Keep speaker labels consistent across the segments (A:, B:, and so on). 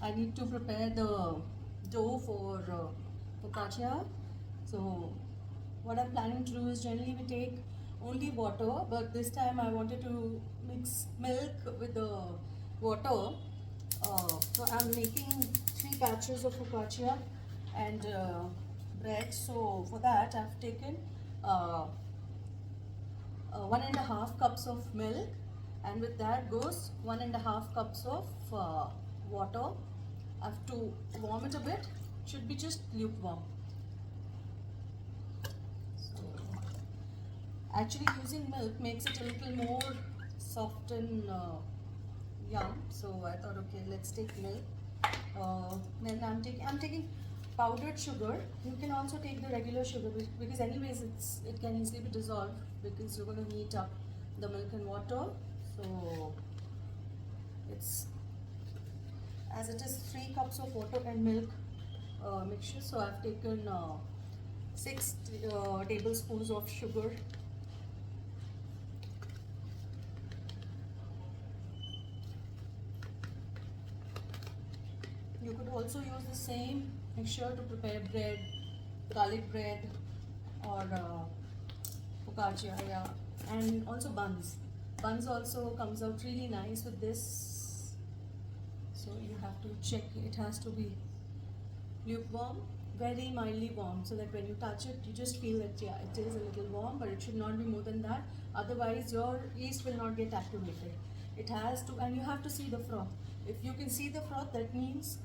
A: I need to prepare the dough for focaccia. So what I'm planning to do is generally we take only water, but this time I wanted to mix milk with the water. So I'm making 3 batches of focaccia and bread. So for that I've taken uh, 1.5 cups of milk, and with that goes 1.5 cups of water. I have to warm it a bit, should be just lukewarm. So actually using milk makes it a little more soft and yum. So I thought, okay, let's take milk. Then I'm taking powdered sugar. You can also take the regular sugar because anyways it can easily be dissolved because you're going to heat up the milk and water. So it's as it is 3 cups of water and milk mixture. So I've taken 6 tablespoons of sugar. You could also use the same mixture to prepare bread, garlic bread, or focaccia, yeah, and also buns. Buns also comes out really nice with this. So you have to check, it has to be lukewarm, very mildly warm, so that when you touch it, you just feel that yeah, it is a little warm, but it should not be more than that. Otherwise, your yeast will not get activated. It has to, and you have to see the froth. If you can see the froth, that means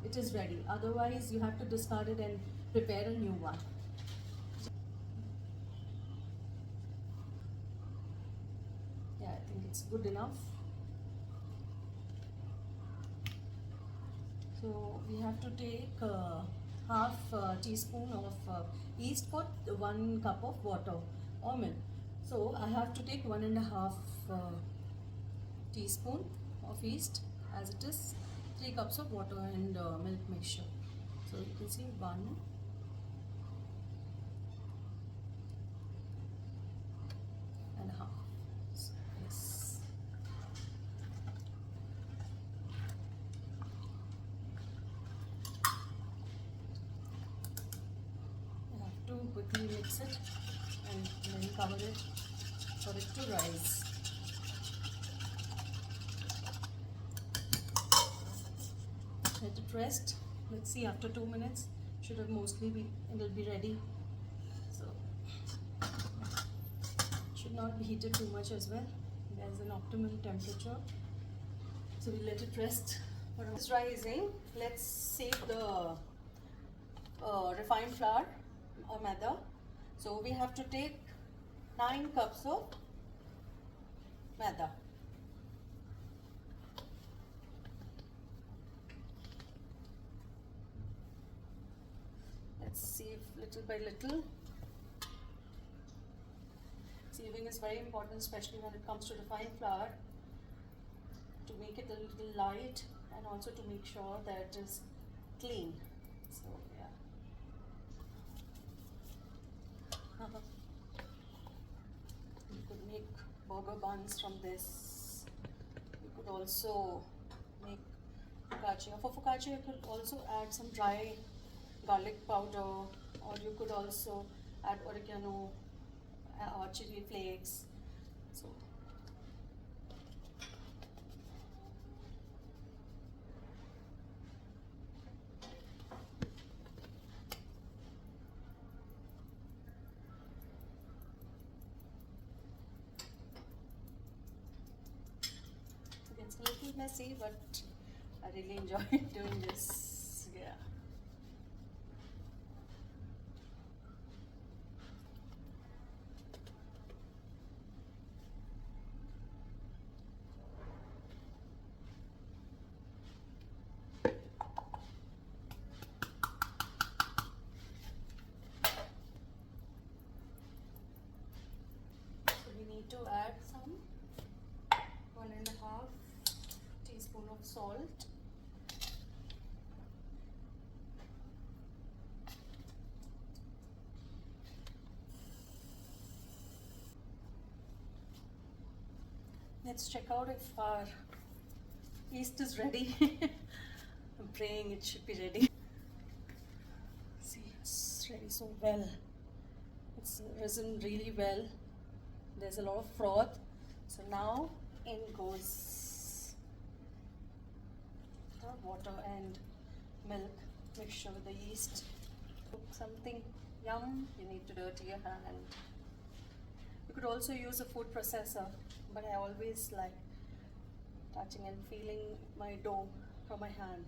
A: it is ready. Otherwise, you have to discard it and prepare a new one. Yeah, I think it's good enough. So we have to take half teaspoon of yeast for 1 cup of water or milk. So I have to take 1.5 teaspoon of yeast, as it is 3 cups of water and milk mixture. So you can see 1.5. So, yes. You have to quickly mix it and then cover it for it to rise. Let it rest. Let's see, after 2 minutes should have mostly be, it'll be ready. So should not be heated too much as well. There's an optimal temperature. So we let it rest. When it's rising, let's save the refined flour or maida. So we have to take 9 cups of maida. Let's sieve little by little. Sieving is very important, especially when it comes to refined flour, to make it a little light and also to make sure that it is clean. So yeah. You could make burger buns from this. You could also make focaccia. For focaccia, you could also add some dry garlic powder, or you could also add oregano or chili flakes. So it gets a little messy, but I really enjoy doing this. Yeah. So we need to add some 1.5 teaspoon of salt. Let's check out if our yeast is ready. I'm praying it should be ready. See, it's ready so well. It's risen really well. There's a lot of froth. So now in goes the water and milk mixture with the yeast. Cook something yum, you need to dirty your hand. You could also use a food processor, but I always like touching and feeling my dough from my hand.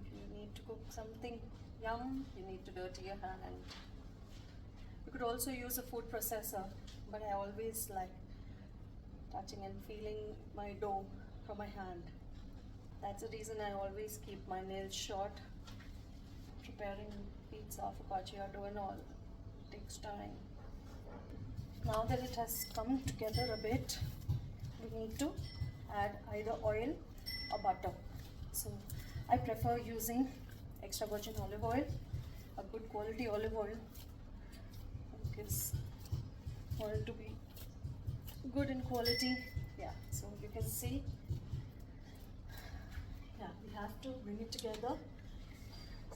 A: If you need to cook something yum, you need to dirty your hand. You could also use a food processor, but I always like touching and feeling my dough from my hand. That's the reason I always keep my nails short. Preparing pizza, focaccia dough and all takes time. Now that it has come together a bit, we need to add either oil or butter. So I prefer using extra virgin olive oil, a good quality olive oil, because for it to be good in quality. Yeah, so you can see, yeah, we have to bring it together.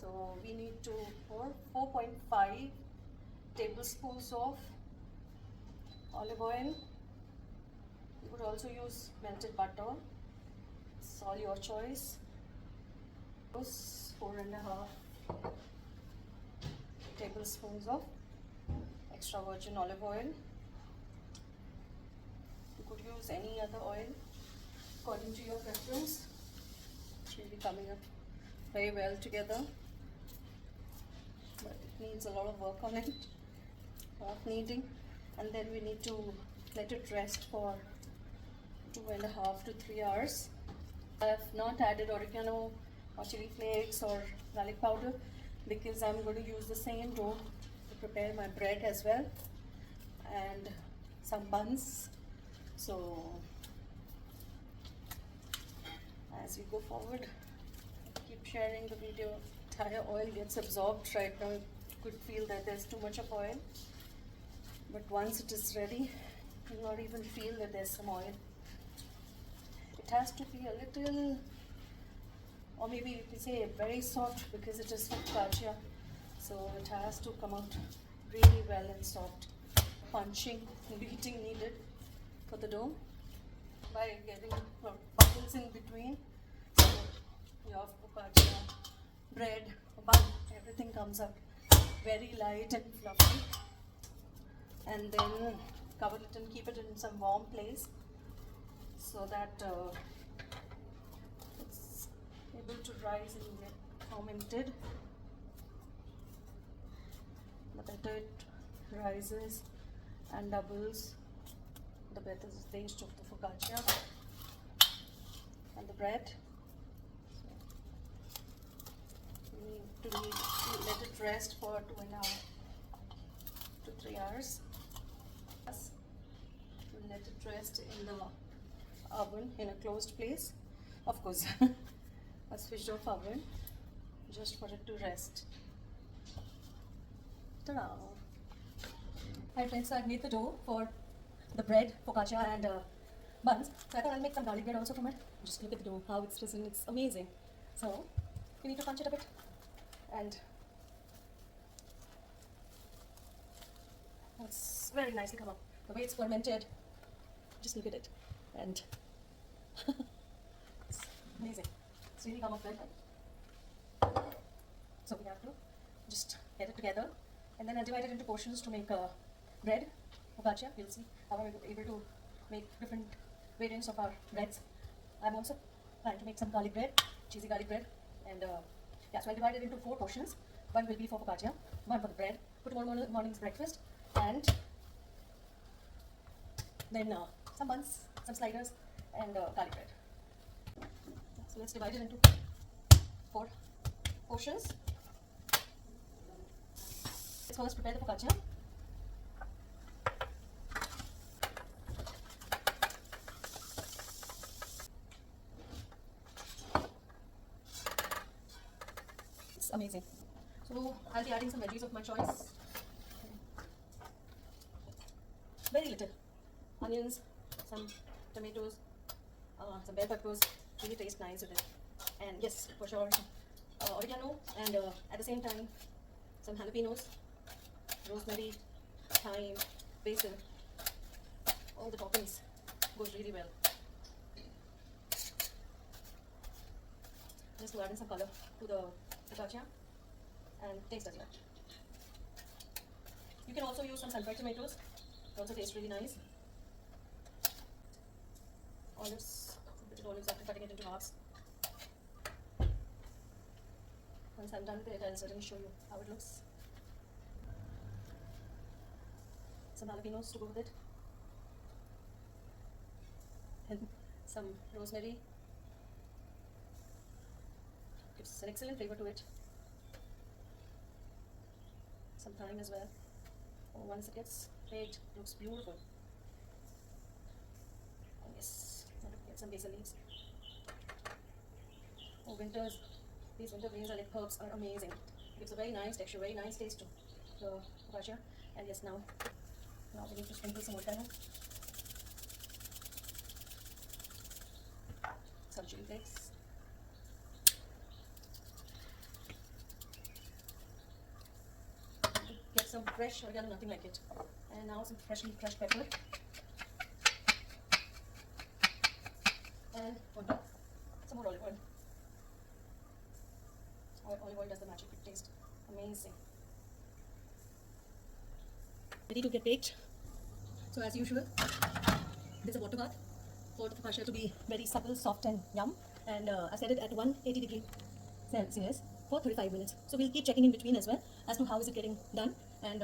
A: So we need to pour 4.5 tablespoons of olive oil. You could also use melted butter. It's all your choice. 4.5 tablespoons of extra virgin olive oil. You could use any other oil according to your preference. It's really coming up very well together, but it needs a lot of work on it, a lot of kneading, and then we need to let it rest for 2.5 to 3 hours. I have not added oregano or chili flakes or garlic powder because I'm going to use the same dough to prepare my bread as well and some buns. So as we go forward, keep sharing the video. Entire oil gets absorbed right now. You could feel that there's too much of oil, but once it is ready, you'll not even feel that there's some oil. It has to be a little, or maybe you could say very soft, because it is focaccia, so it has to come out really well and soft. Punching, beating needed for the dough by getting bubbles in between. So your focaccia, bread, bun, everything comes out very light and fluffy. And then cover it and keep it in some warm place so that it's able to rise and get fermented. The better it rises and doubles, the better the taste of the focaccia and the bread. So we need to let it rest for 2.5 to 3 hours. We'll let it rest in the oven in a closed place, of course, a switched off oven, just for it to rest. Ta-da! Hi friends, so I've made the dough for the bread, focaccia and buns. So I thought I'll make some garlic bread also from it. Just look at the dough, how it's risen, it's amazing. So you need to punch it a bit, and it's very nicely come up. The way it's fermented, just look at it, and it's amazing. It's really come up well. So we have to just get it together, and then I'll divide it into portions to make bread, focaccia. You'll see how I'm able to make different variants of our breads. I'm also planning to make some garlic bread, cheesy garlic bread, and yeah, so I'll divide it into 4 portions. One will be for focaccia, one for the bread, for tomorrow morning's breakfast, and then some buns, some sliders, and garlic bread. So let's divide it into 4 portions. Let's first prepare the focaccia. It's amazing. So I'll be adding some veggies of my choice. Very little. Onions, some tomatoes, some bell peppers, really taste nice with it. And yes, for sure, oregano, and at the same time, some jalapenos, rosemary, thyme, basil. All the toppings goes really well. Just to add in some color to the focaccia and taste as well. You can also use some sun-dried tomatoes. It also tastes really nice. Olives, bit olives after cutting it into halves. Once I'm done with it, I'll certainly show you how it looks. Some jalapenos to go with it. And some rosemary. Gives an excellent flavor to it. Some thyme as well. Oh, once it gets baked, it looks beautiful. Oh yes, get some basil leaves. Oh, these winter greens and herbs are amazing. It gives a very nice texture, very nice taste to the focaccia. And yes, now we need to sprinkle some oregano, some chili flakes, get some fresh oregano, nothing like it, and now some freshly crushed pepper, and on top some more olive oil. Olive oil does the magic. It tastes amazing. Ready to get baked. So as usual, there's a water bath for the focaccia to be very supple, soft and yum. And I set it at 180 degrees Celsius for 35 minutes. So we'll keep checking in between as well as to how is it getting done. And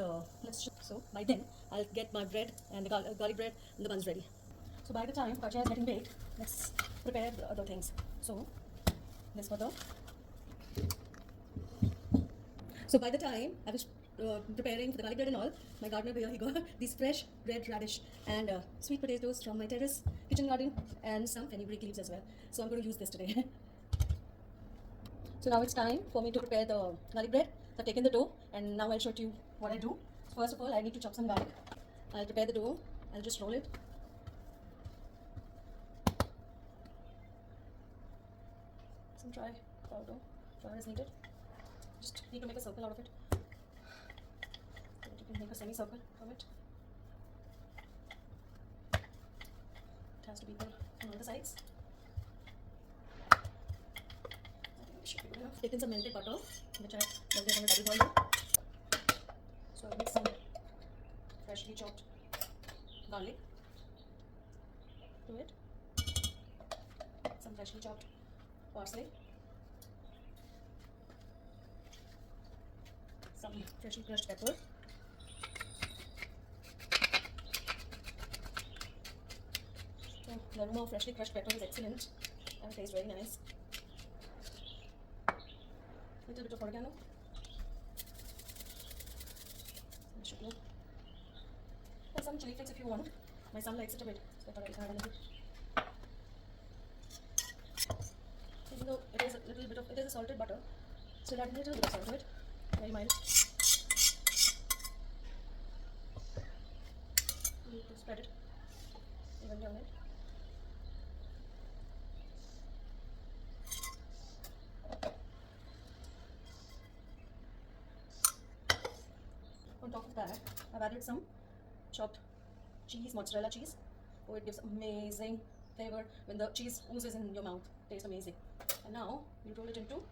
A: so by then I'll get my bread and the garlic bread and the buns ready. So by the time focaccia is getting baked, let's prepare the other things. So this butter. So by the time I was preparing for the garlic bread and all, my gardener here, he got these fresh red radish and sweet potatoes from my terrace kitchen garden and some fenugreek leaves as well. So I'm going to use this today. So now it's time for me to prepare the garlic bread. I've taken the dough and now I'll show you what I do. First of all, I need to chop some garlic. I'll prepare the dough. I'll just roll it. Some dry flour dough. Flour is needed. Just need to make a circle out of it. So you can make a semicircle from it. It has to be equal on all the sides. I think this should be good enough. Taken some melted butter, which I melted on a double boiler. So I'll mix some freshly chopped garlic to it. Some freshly chopped parsley. Some freshly crushed pepper. So the aroma of freshly crushed pepper is excellent and tastes very nice. Little bit of oregano. Some sugar. And some chili flakes if you want. My son likes it a bit, so I thought I'd add a little. Even though it is a little bit of, it is a salted butter, so I'll add a little bit of salt to it. Very mild. You need to spread it evenly on it. On top of that, I've added some chopped cheese, mozzarella cheese. Oh, it gives amazing flavor when the cheese oozes in your mouth. Tastes amazing. And now you roll it into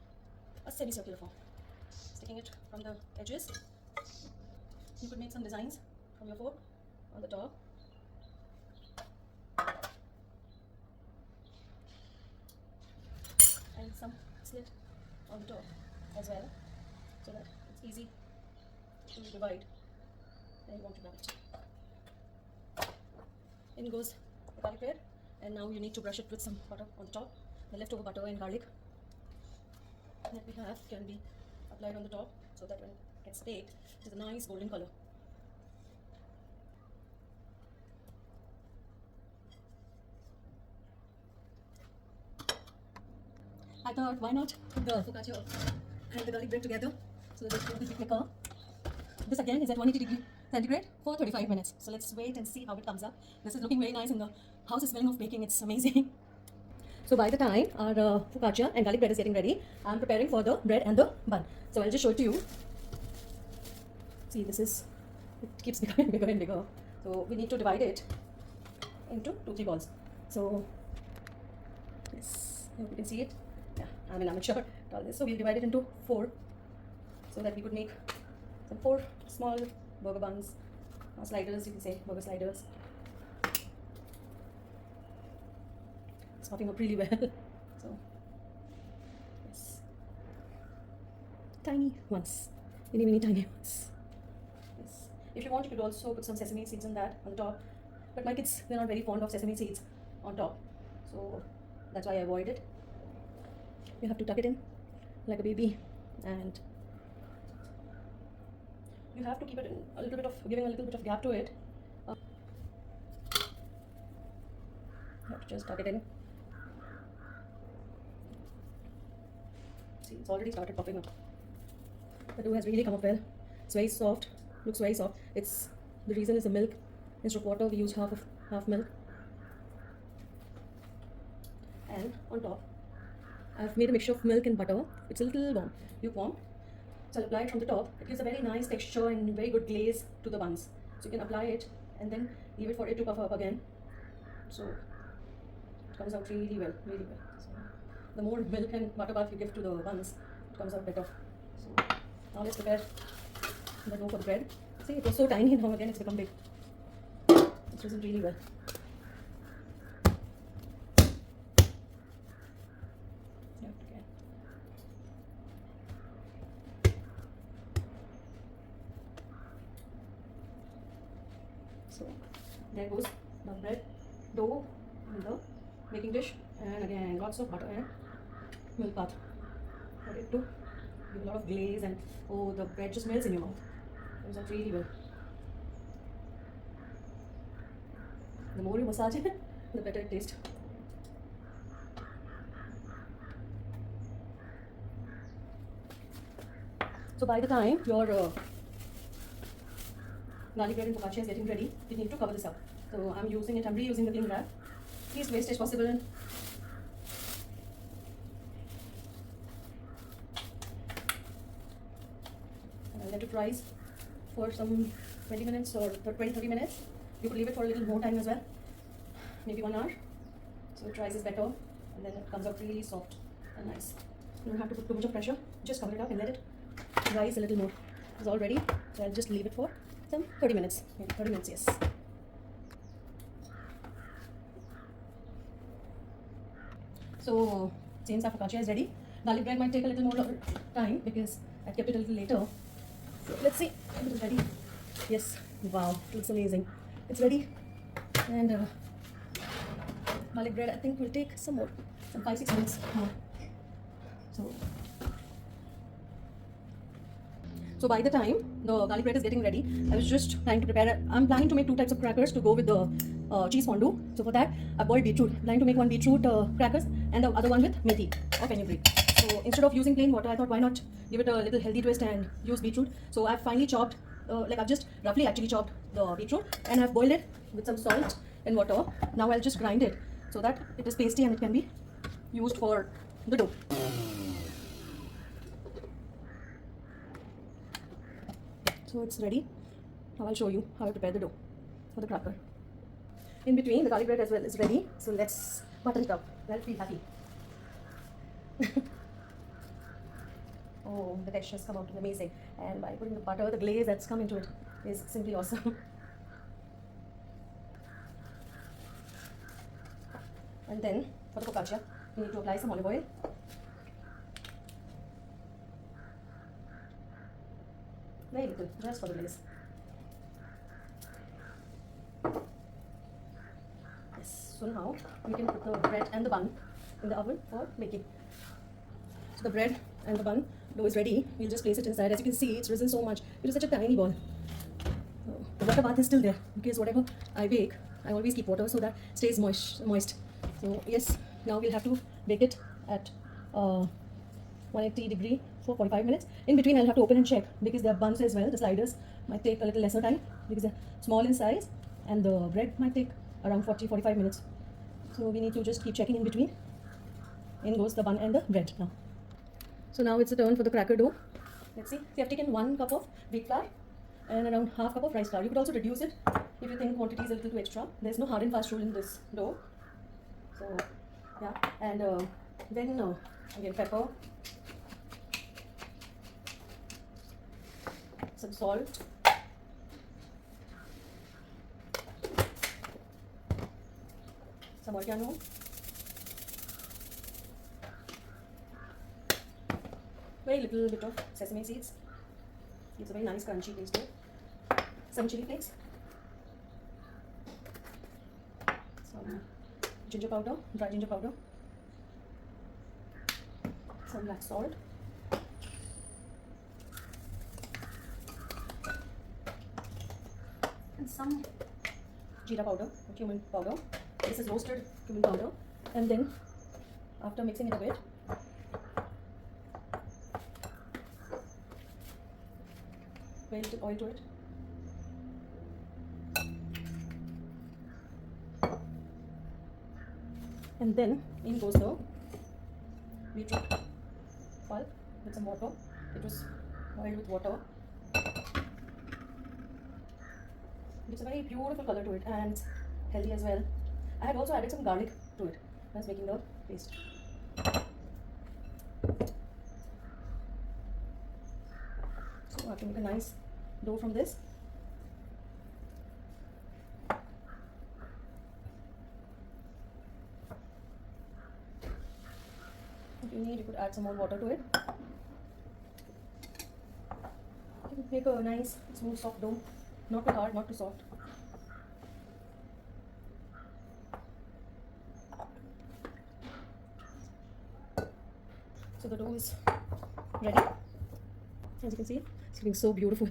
A: a semicircular form. Sticking it from the edges. You could make some designs from your fork on the top. And some slit on the top as well, so that it's easy to divide when you want to have it. In goes the garlic bread, and now you need to brush it with some butter on the top. The leftover butter and garlic that we have can be applied on the top so that when it gets baked, it is a nice golden color. I thought, why not put the focaccia and the garlic bread together so that it will be quicker. This again is at 180 degrees centigrade for 35 minutes. So let's wait and see how it comes up. This is looking very nice and the house is smelling of baking. It's amazing. So by the time our focaccia and garlic bread is getting ready, I'm preparing for the bread and the bun. So I'll just show it to you. See, it keeps becoming bigger and bigger. So we need to divide it into 2-3 balls. So yes, you can see it. Yeah, I'm an amateur at all this. So we'll divide it into 4 so that we could make some 4 small burger buns, or sliders, you can say, burger sliders. It's popping up really well. So yes, tiny ones, mini tiny ones. Yes, if you want, you could also put some sesame seeds on that on the top, but my kids, they're not very fond of sesame seeds on top, so that's why I avoid it. You have to tuck it in like a baby, and you have to keep it in giving a little bit of gap to it. You have to just tuck it in. See, it's already started popping up. The dough has really come up well. It's very soft, looks very soft. The reason is the milk. Instead of water, we use half milk. And on top, I've made a mixture of milk and butter. It's a little lukewarm. So I'll apply it from the top. It gives a very nice texture and very good glaze to the buns. So you can apply it and then leave it for it to puff up again. So it comes out really well, really well. So the more milk and butter bath you give to the buns, it comes out better. So now let's prepare the dough for the bread. See, it was so tiny, now again it's become big. It's risen really well. So there goes the bread dough in the baking dish, and again lots of butter and milk bath for it to give a lot of glaze, and oh, the bread just melts in your mouth. Comes out really well. The more you massage it, the better it tastes. So by the time your garlic bread and focaccia is getting ready, we need to cover this up. So I'm reusing the cling wrap. Least wastage possible. And I'll let it rise for some 20 minutes or 20-30 minutes. You could leave it for a little more time as well, maybe 1 hour. So it rises better, and then it comes out really soft and nice. You don't have to put too much of pressure. Just cover it up and let it rise a little more. It's all ready, so I'll just leave it for some 30 minutes. Maybe 30 minutes, yes. So since our focaccia is ready, garlic bread might take a little more time because I kept it a little later. So let's see if it is ready. Yes, wow, it looks amazing. It's ready, and garlic bread I think will take some 5-6 minutes more. So by the time the garlic bread is getting ready, I was just trying to prepare. I'm planning to make 2 types of crackers to go with the cheese fondue. So for that, I boiled beetroot. I'm planning to make 1 beetroot crackers and the other one with methi or fenugreek. So instead of using plain water, I thought why not give it a little healthy twist and use beetroot. So I've finally chopped, I've just roughly actually chopped the beetroot, and I've boiled it with some salt and water. Now I'll just grind it so that it is pasty and it can be used for the dough. So it's ready. Now I'll show you how I prepare the dough for the cracker. In between, the garlic bread as well is ready. So let's butter it up. I'll feel happy. Oh, the textures come out amazing. And by putting the butter, the glaze that's come into it is simply awesome. And then for the focaccia, we need to apply some olive oil. Very little, just for the glaze. Yes, so now we can put the bread and the bun in the oven for baking. So the bread and the bun dough is ready. We'll just place it inside. As you can see, it's risen so much. It is such a tiny ball. So the water bath is still there because whatever I bake, I always keep water so that it stays moist. So yes, now we'll have to bake it at 180 degree for 45 minutes. In between, I'll have to open and check because there are buns as well. The sliders might take a little lesser time because they're small in size, and the bread might take around 40-45 minutes. So we need to just keep checking in between in goes the bun and the bread now. So now it's a turn for the cracker dough. Let's see. We have taken 1 cup of wheat flour and around half cup of rice flour. You could also reduce it if you think quantity is a little too extra. There's no hard and fast rule in this dough. So yeah, and then again pepper, some salt, some oregano, very little bit of sesame seeds. Gives a very nice crunchy taste to it. Some chili flakes, some ginger powder, dry ginger powder, some black salt, and some jeera powder, cumin powder. This is roasted cumin powder. And then after mixing it a bit, very little oil to it. And then in goes the beetroot pulp with some water. It was boiled with water. It's a very beautiful color to it and it's healthy as well. I had also added some garlic to it. That's making the paste. So I have to make a nice dough from this. If you need, you could add some more water to it. You can make a nice, smooth, soft dough. Not too hard, not too soft. So the dough is ready. As you can see, it's looking so beautiful.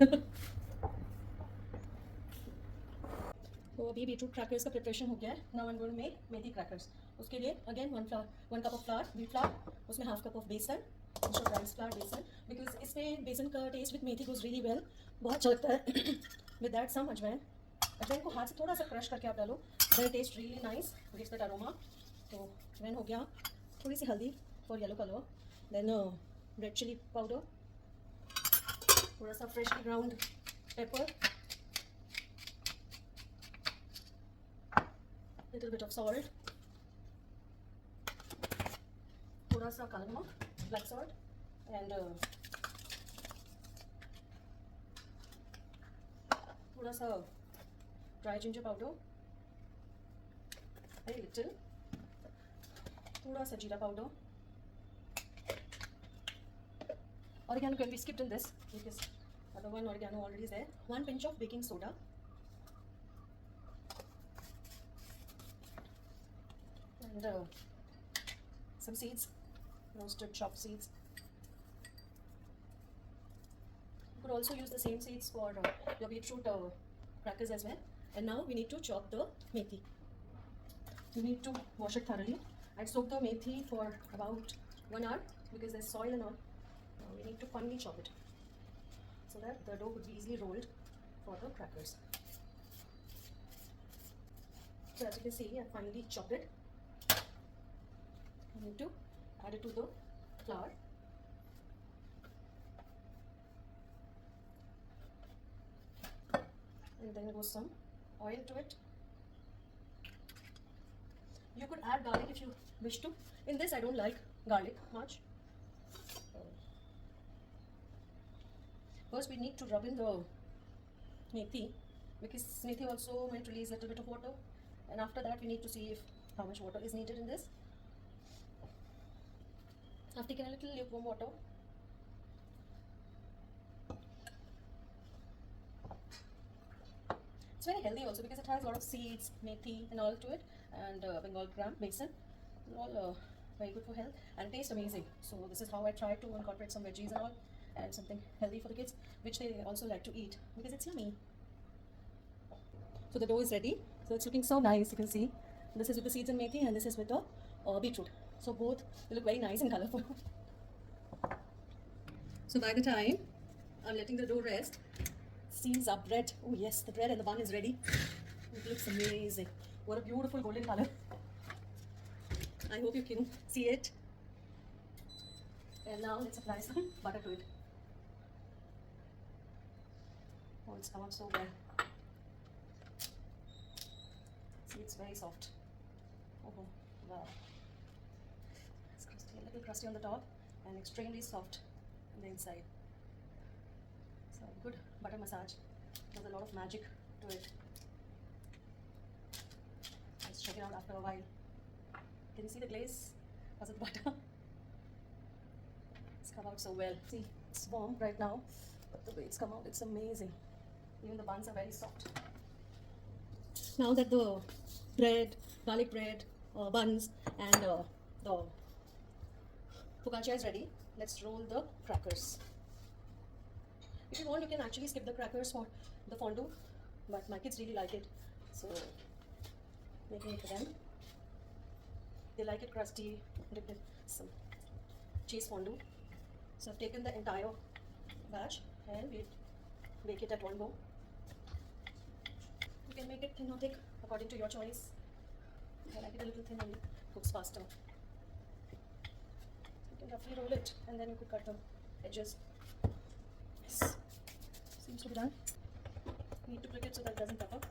A: तो अभी beetroot crackers का preparation हो गया है. Now I am going to make methi crackers. उसके लिए again 1 cup of flour, wheat flour, उसमें half cup of besan, rice flour besan, because इसमें बेसन का taste with methi goes really well. बहुत अच्छा लगता है. विद दैट सम अजवाइन. अजवाइन को हाथ से थोड़ा सा क्रश करके आप डालो. That taste really nice, gives that aroma. तो अजवाइन हो गया. थोड़ी सी हल्दी for yellow colour. Then red chilli powder, थोड़ा सा freshly ground pepper, little bit of salt, थोड़ा सा काला नमक, black salt, and थोड़ा सा dry ginger powder, very little, थोड़ा सा जीरा powder. Oregano can be skipped in this because other one oregano already is there. 1 pinch of baking soda. And some seeds, roasted chopped seeds. You could also use the same seeds for your beetroot crackers as well. And now we need to chop the methi. You need to wash it thoroughly and soak the methi for about 1 hour because there's soil and all. We need to finely chop it so that the dough could be easily rolled for the crackers. So as you can see, I finely chopped it. You need to add it to the flour. And then goes some oil to it. You could add garlic if you wish to. In this I don't like garlic much. First we need to rub in the methi because methi also might release a little bit of water, and after that we need to see if how much water is needed in this. I've taken a little lukewarm water. It's very healthy also because it has a lot of seeds, methi and all to it, and Bengal gram, besan, all very good for health and taste amazing. So this is how I try to incorporate some veggies and all, and something healthy for the kids, which they also like to eat because it's yummy. So the dough is ready. So it's looking so nice. You can see this is with the seeds and methi, and this is with the beetroot. So both they look very nice and colorful. So by the time I'm letting the dough rest, seems our bread. Oh yes, the bread and the bun is ready. It looks amazing. What a beautiful golden color. I hope you can see it. And now let's apply some butter to it. Oh, it's come out so well. See, it's very soft. Oh, wow. It's crusty, a little crusty on the top and extremely soft on the inside. So, good butter massage. There's a lot of magic to it. Let's check it out after a while. Can you see the glaze? Was it butter? It's come out so well. See, it's warm right now, but the way it's come out, it's amazing. Even the buns are very soft. Now that the bread, garlic bread, buns, and the focaccia is ready, let's roll the crackers. If you want, you can actually skip the crackers for the fondue, but my kids really like it, so making it for them. They like it crusty, dipped in some cheese fondue. So I've taken the entire batch and we bake it at one go. You can make it thin or thick according to your choice. I like it a little thin and it cooks faster. You can roughly roll it and then you could cut the edges. Yes. Seems to be done. Need to prick it so that it doesn't puff up.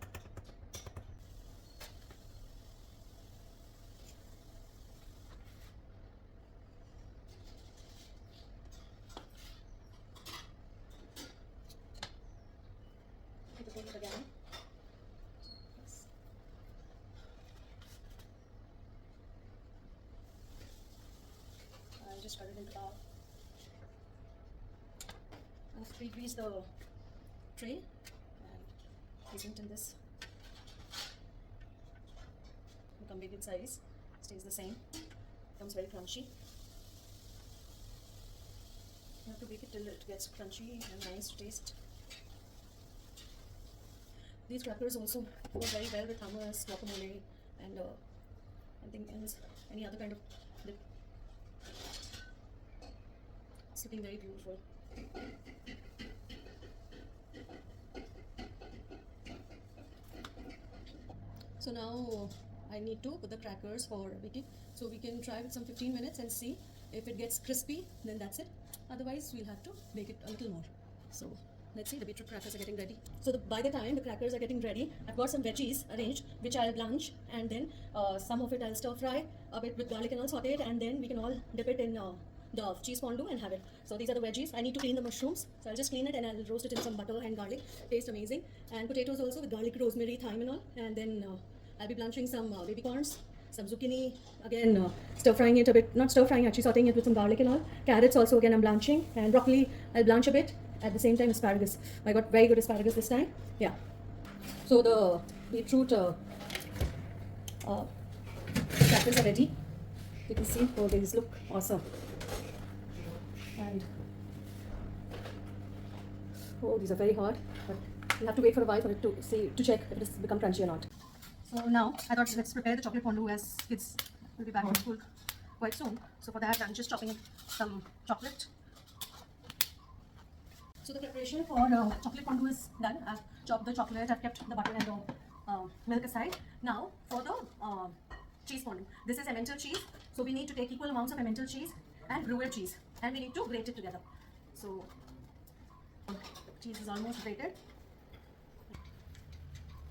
A: It again. Yes. I'll just cut it into half. I've pre-greased the tray and place it in this. Become big in size, stays the same, becomes very crunchy. You have to bake it till it gets crunchy and nice to taste. These crackers also go very well with hummus, guacamole, and anything else, any other kind of dip. It's looking very beautiful. So now I need to put the crackers for baking. So we can try with some 15 minutes and see if it gets crispy, then that's it. Otherwise, we'll have to bake it a little more. So let's see, the beetroot crackers are getting ready. So by the time the crackers are getting ready, I've got some veggies arranged, which I'll blanch, and then some of it I'll stir fry a bit with garlic and all, saute it, and then we can all dip it in the cheese fondue and have it. So these are the veggies. I need to clean the mushrooms, so I'll just clean it and I'll roast it in some butter and garlic. Tastes amazing. And potatoes also with garlic, rosemary, thyme and all. And then I'll be blanching some baby corns, some zucchini, again stir frying it a bit, not stir frying, actually sauteing it with some garlic and all. Carrots also again I'm blanching, and broccoli I'll blanch a bit. At the same time, asparagus. I got very good asparagus this time. Yeah. So the beetroot crackers are ready. You can see, oh, these look awesome. And oh, these are very hard, but you'll have to wait for a while for it to check if it has become crunchy or not. So now I thought let's prepare the chocolate fondue, as kids will be back from school quite soon. So for that, I'm just chopping some chocolate. So the preparation for chocolate fondue is done. I've chopped the chocolate, I've kept the butter and the milk aside. Now for the cheese fondue. This is Emmental cheese. So we need to take equal amounts of Emmental cheese and Gruyere cheese, and we need to grate it together. So cheese is almost grated.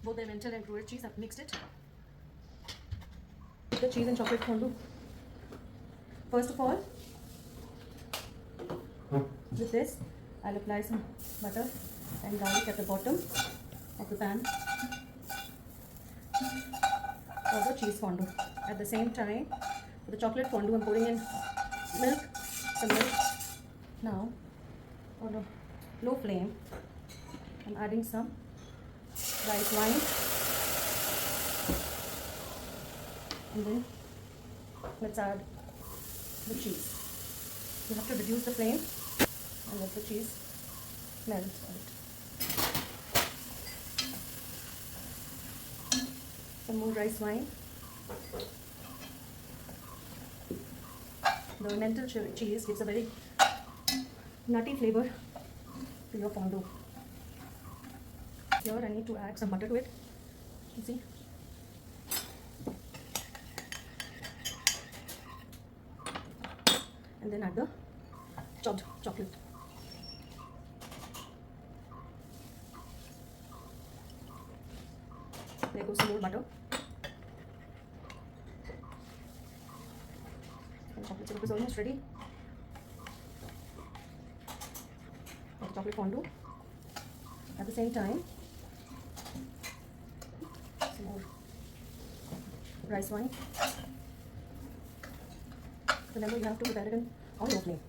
A: Both the Emmental and Gruyere cheese, I've mixed it. Put the cheese and chocolate fondue. First of all, with this, I'll apply some butter and garlic at the bottom of the pan for the cheese fondue. At the same time, for the chocolate fondue, I'm pouring in some milk. Now, on a low flame, I'm adding some rice wine, and then let's add the cheese. You have to reduce the flame and let the cheese melt on it. Some more rice wine. The Emmental cheese gives a very nutty flavor to your fondue. Here I need to add some butter to it. You see? And then add the chopped chocolate. There goes some more butter. And chocolate syrup is almost ready. And chocolate fondue. At the same time, some more rice wine. Remember, you have to prepare it in on opening.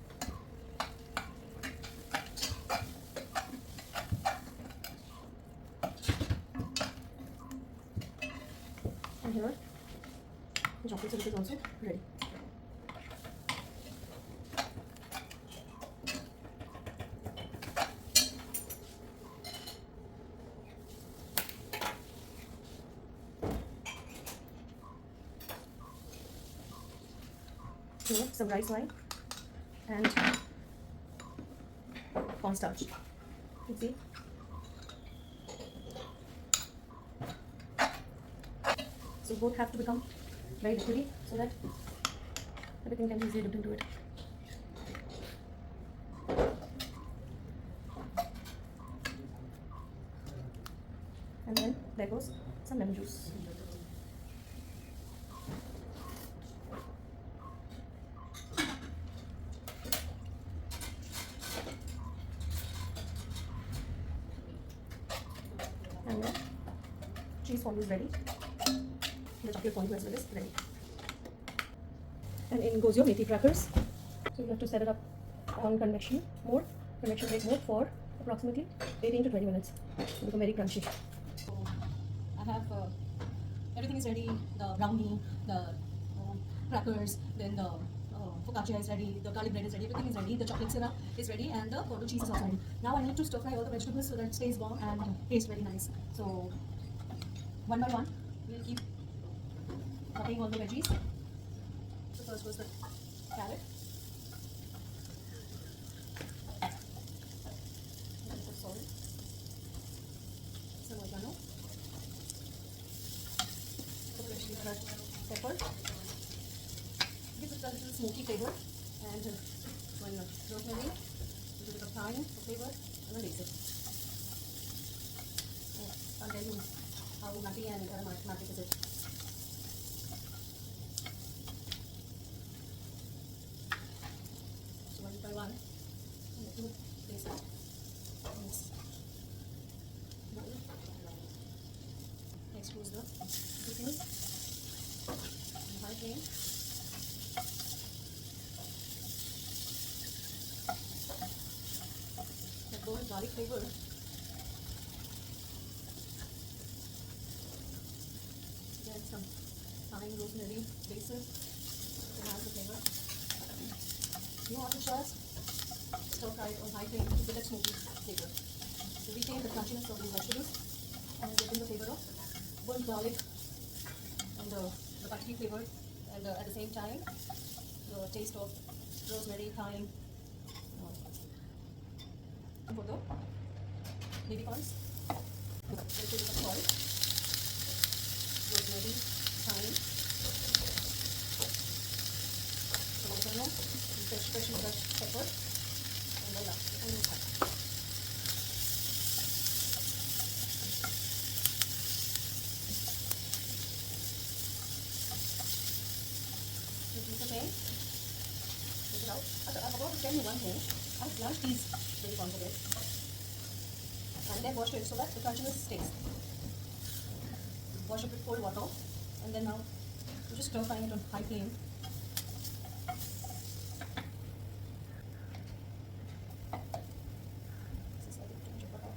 A: And here, the chocolate syrup is also ready. Here, some rice wine and cornstarch. You see? So both have to become very liquidy so that everything can be easily dipped into it. And then there goes some lemon juice. And then cheese fondue is ready. The chocolate fondue as well is ready. And in goes your methi crackers. So you have to set it up on convection mode, convection rate mode for approximately 18 to 20 minutes. It will become very crunchy. So I have everything is ready. The brownie, the crackers, then the focaccia is ready, the garlic bread is ready, everything is ready, the chocolate syrup is ready, and the fondue cheese is also ready. Now I need to stir fry all the vegetables so that it stays warm and tastes very nice. So one by one, we'll keep cutting all the veggies. So first was the carrot. Salt, some oregano, the freshly crushed pepper. Gives it a little smoky flavor, and one rosemary, a little bit of thyme for flavor, and a basil. I'll tell you how nutty and aromatic is it. So one by one, let me place out this bowl. Next goes the pickles on high flame. That bowl is garlic flavor. Then some thyme, rosemary, basil to enhance the flavor. You want to just stir fry it on high flame to get that smoky flavor. So retain the crunchiness of these vegetables and get in the flavor of burnt garlic and the buttery flavor, and at the same time the taste of rosemary, thyme. For the baby corns, a little bit of salt, rosemary, thyme, some oregano, freshly crushed pepper, and voila, almost done. Reduce the flame, take it out. I forgot to tell you one thing. I've blanched these baby corns a bit and then washed it so that the crunchiness stays. Wash it with cold water, and then now you just stir frying it on high flame. This is like a pinch of butter.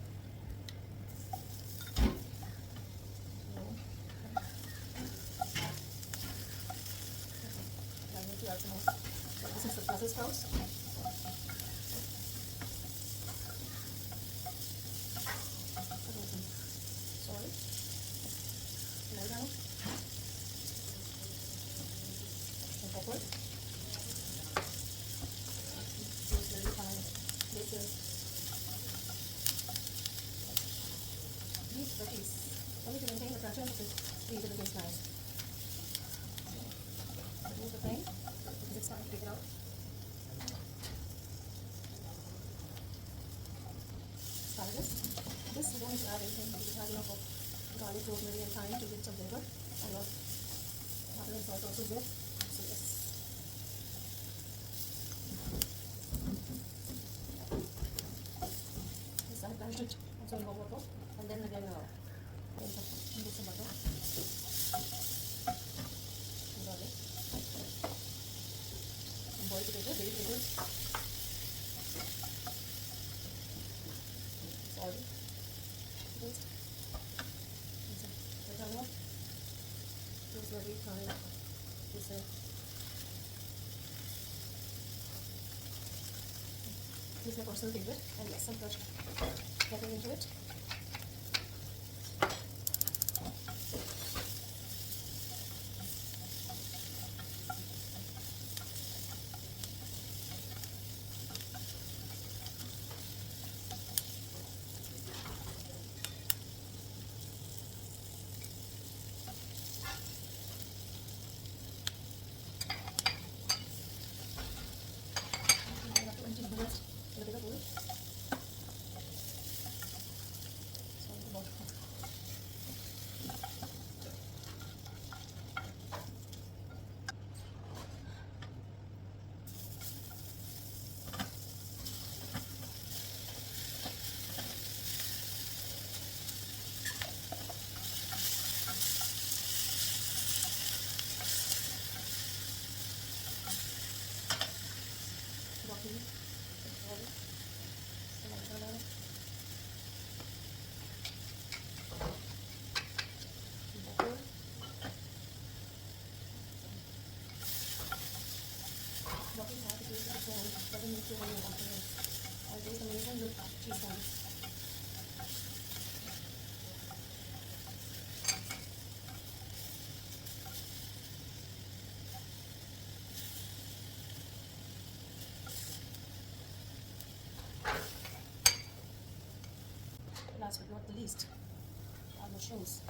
A: I need to add some more. This is the Brussels sprouts. Salt, oregano, and pepper, rosemary, thyme, basil. These veggies, only to maintain the crunchiness of this, these are the taste nice. Remove the flame because it's time to take it out. garlic, rosemary, and thyme to give some flavor. And butter and salt also there. So yes. Yes, I blanched it also in hot water, and then again put some butter and garlic. Some boiled potatoes, baby potatoes. Salt. Paste. And some oregano. Rosemary, thyme. This is my personal favorite, and yes, some crushed pepper into it. I have to empty the rest in a bigger bowl. So about broccoli, olive, some oregano, butter. Broccoli has a taste of its own, doesn't need too many accompaniments. I'll taste amazing with cheese buns. Last but not the least, our mushrooms.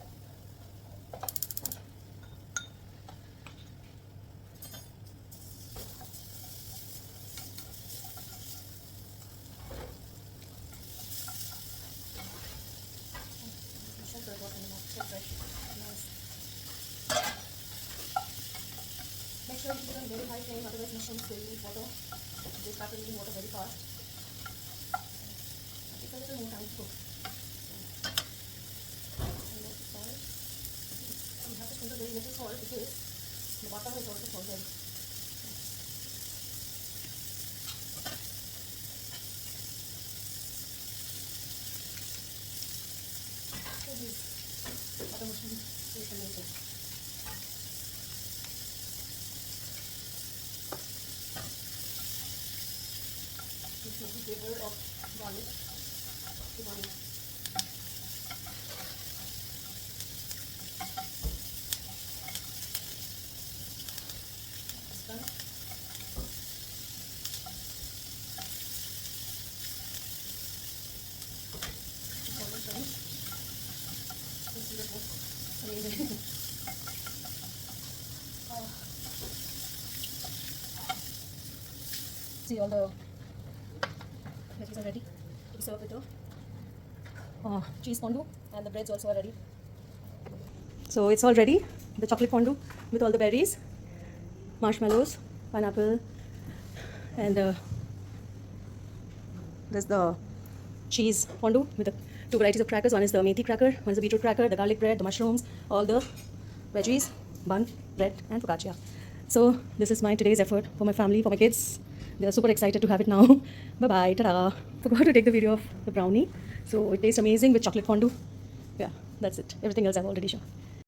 A: Mushrooms are got in the mouth, so fresh, nice. Make sure you put on very high flame, otherwise mushrooms will lose water. They start losing water very fast. It takes a little more time to cook. Salt. You have to sprinkle very little salt because the butter is also salted. So these butter mushrooms taste amazing. The smoky flavor of garlic. The garlic. It's done. It's almost ready. Let's see what looks amazing. See, all the veggies are ready to be served with the cheese fondue, and the breads also are ready. So it's all ready, the chocolate fondue with all the berries, marshmallows, pineapple, and there's the cheese fondue with the two varieties of crackers. One is the methi cracker, one is the beetroot cracker, the garlic bread, the mushrooms, all the veggies, bun, bread, and focaccia. So this is my today's effort for my family, for my kids. They are super excited to have it now. Bye-bye, ta-da. Forgot to take the video of the brownie. So it tastes amazing with chocolate fondue. Yeah, that's it. Everything else I've already shown.